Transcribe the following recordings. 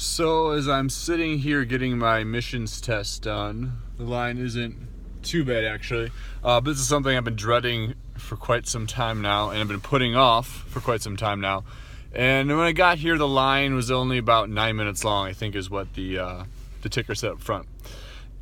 So as I'm sitting here getting my missions test done, the line isn't too bad actually, but this is something I've been dreading for quite some time now, and I've been putting off for quite some time now. And when I got here, the line was only about 9 minutes long, I think is what the ticker said up front.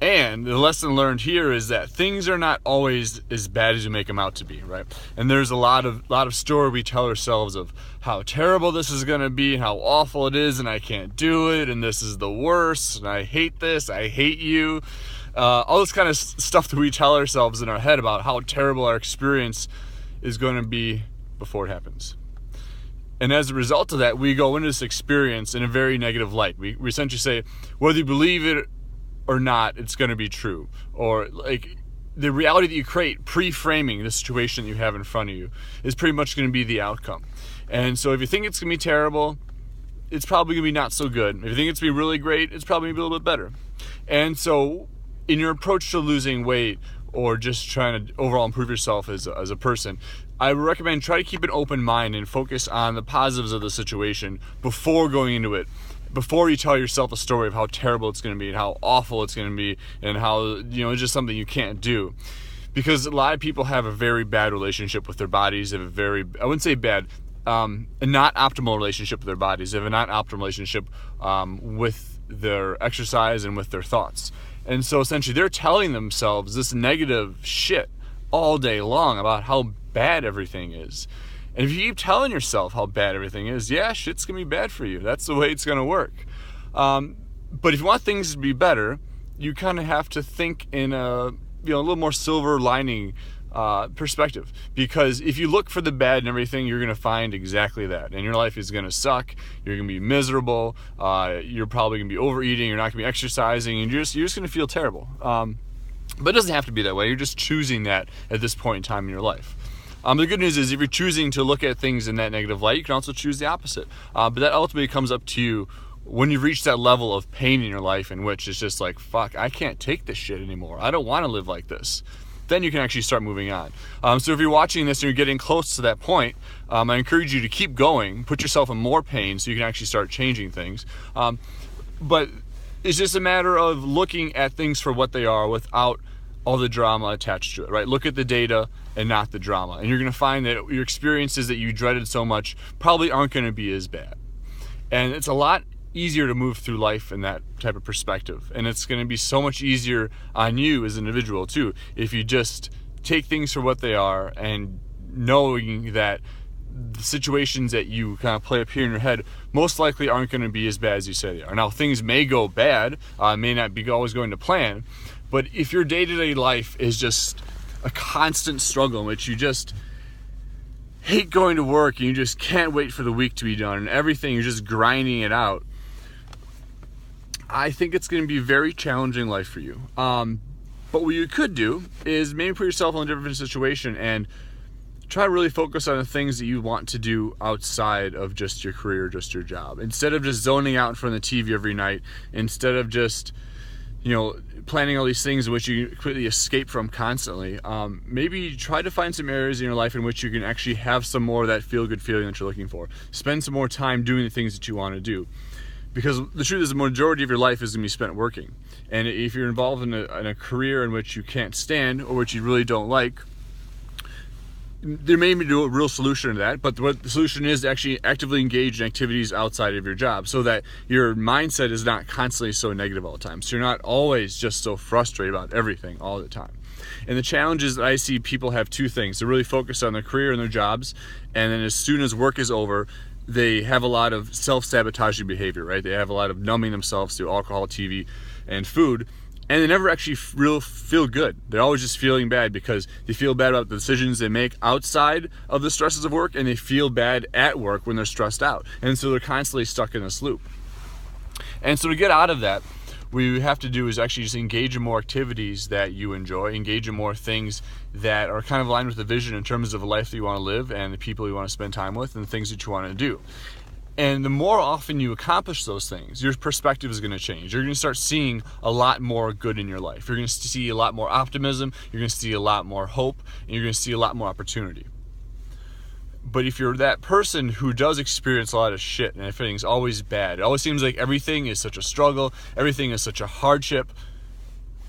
And the lesson learned here is that things are not always as bad as you make them out to be, right? And there's a lot of story we tell ourselves of how terrible this is going to be, how awful it is, and I can't do it, and this is the worst, and I hate this, I hate you. All this kind of stuff that we tell ourselves in our head about how terrible our experience is going to be before it happens. And as a result of that, we go into this experience in a very negative light. We essentially say, whether you believe it or not, it's going to be true. Or like the reality that you create pre-framing the situation that you have in front of you is pretty much going to be the outcome. And so if you think it's going to be terrible, it's probably going to be not so good. If you think it's going to be really great, it's probably going to be a little bit better. And so in your approach to losing weight or just trying to overall improve yourself as a person, I would recommend try to keep an open mind and focus on the positives of the situation before going into it. Before you tell yourself a story of how terrible it's going to be and how awful it's going to be and how, it's just something you can't do. Because a lot of people have a very bad relationship with their bodies. They have I wouldn't say bad, a not optimal relationship with their bodies. They have a not optimal relationship with their exercise and with their thoughts. And so essentially they're telling themselves this negative shit all day long about how bad everything is. And if you keep telling yourself how bad everything is, yeah, shit's going to be bad for you. That's the way it's going to work. But if you want things to be better, you kind of have to think in a little more silver lining perspective. Because if you look for the bad and everything, you're going to find exactly that. And your life is going to suck. You're going to be miserable. You're probably going to be overeating. You're not going to be exercising. And you're just going to feel terrible. But it doesn't have to be that way. You're just choosing that at this point in time in your life. The good news is if you're choosing to look at things in that negative light, you can also choose the opposite. But that ultimately comes up to you when you've reached that level of pain in your life in which it's just like, fuck, I can't take this shit anymore. I don't want to live like this. Then you can actually start moving on. So if you're watching this and you're getting close to that point, I encourage you to keep going, put yourself in more pain so you can actually start changing things. But it's just a matter of looking at things for what they are without all the drama attached to it, right? Look at the data and not the drama. And you're going to find that your experiences that you dreaded so much probably aren't going to be as bad. And it's a lot easier to move through life in that type of perspective. And it's going to be so much easier on you as an individual too, if you just take things for what they are and knowing that the situations that you kind of play up here in your head most likely aren't going to be as bad as you say they are. Now, things may go bad, may not be always going to plan, but if your day-to-day life is just a constant struggle in which you just hate going to work and you just can't wait for the week to be done and everything, you're just grinding it out, I think it's going to be a very challenging life for you. But what you could do is maybe put yourself in a different situation and try to really focus on the things that you want to do outside of just your career, just your job. Instead of just zoning out in front of the TV every night, instead of just planning all these things in which you completely escape from constantly, maybe try to find some areas in your life in which you can actually have some more of that feel-good feeling that you're looking for. Spend some more time doing the things that you want to do. Because the truth is the majority of your life is going to be spent working. And if you're involved in a career in which you can't stand or which you really don't like, there may be a real solution to that, but what the solution is to actually actively engage in activities outside of your job so that your mindset is not constantly so negative all the time. So you're not always just so frustrated about everything all the time. And the challenge is that I see people have two things. They're really focused on their career and their jobs, and then as soon as work is over, they have a lot of self-sabotaging behavior, right? They have a lot of numbing themselves through alcohol, TV, and food. And they never actually feel good. They're always just feeling bad because they feel bad about the decisions they make outside of the stresses of work, and they feel bad at work when they're stressed out. And so they're constantly stuck in this loop. And so to get out of that, what you have to do is actually just engage in more activities that you enjoy, engage in more things that are kind of aligned with the vision in terms of a life that you want to live and the people you want to spend time with and the things that you want to do. And the more often you accomplish those things, your perspective is going to change. You're going to start seeing a lot more good in your life. You're going to see a lot more optimism. You're going to see a lot more hope. And you're going to see a lot more opportunity. But if you're that person who does experience a lot of shit and everything's always bad, it always seems like everything is such a struggle, everything is such a hardship,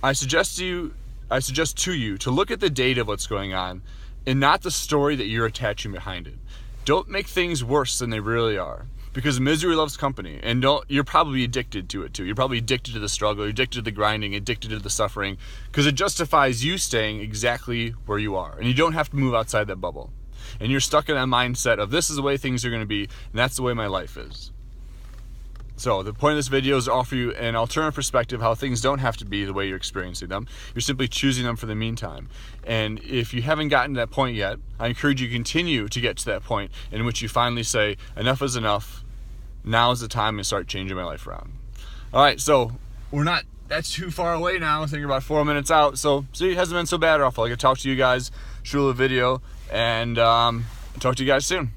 I suggest to you to look at the data of what's going on and not the story that you're attaching behind it. Don't make things worse than they really are, because misery loves company, and you're probably addicted to it too. You're probably addicted to the struggle, you're addicted to the grinding, addicted to the suffering, because it justifies you staying exactly where you are, and you don't have to move outside that bubble. And you're stuck in that mindset of, this is the way things are going to be, and that's the way my life is. So the point of this video is to offer you an alternative perspective, how things don't have to be the way you're experiencing them. You're simply choosing them for the meantime. And if you haven't gotten to that point yet, I encourage you to continue to get to that point in which you finally say, enough is enough. Now is the time to start changing my life around. All right, so we're not that's too far away now. I think we're about 4 minutes out. So see, it hasn't been so bad, Rafa. I can talk to you guys, shoot a video, and talk to you guys soon.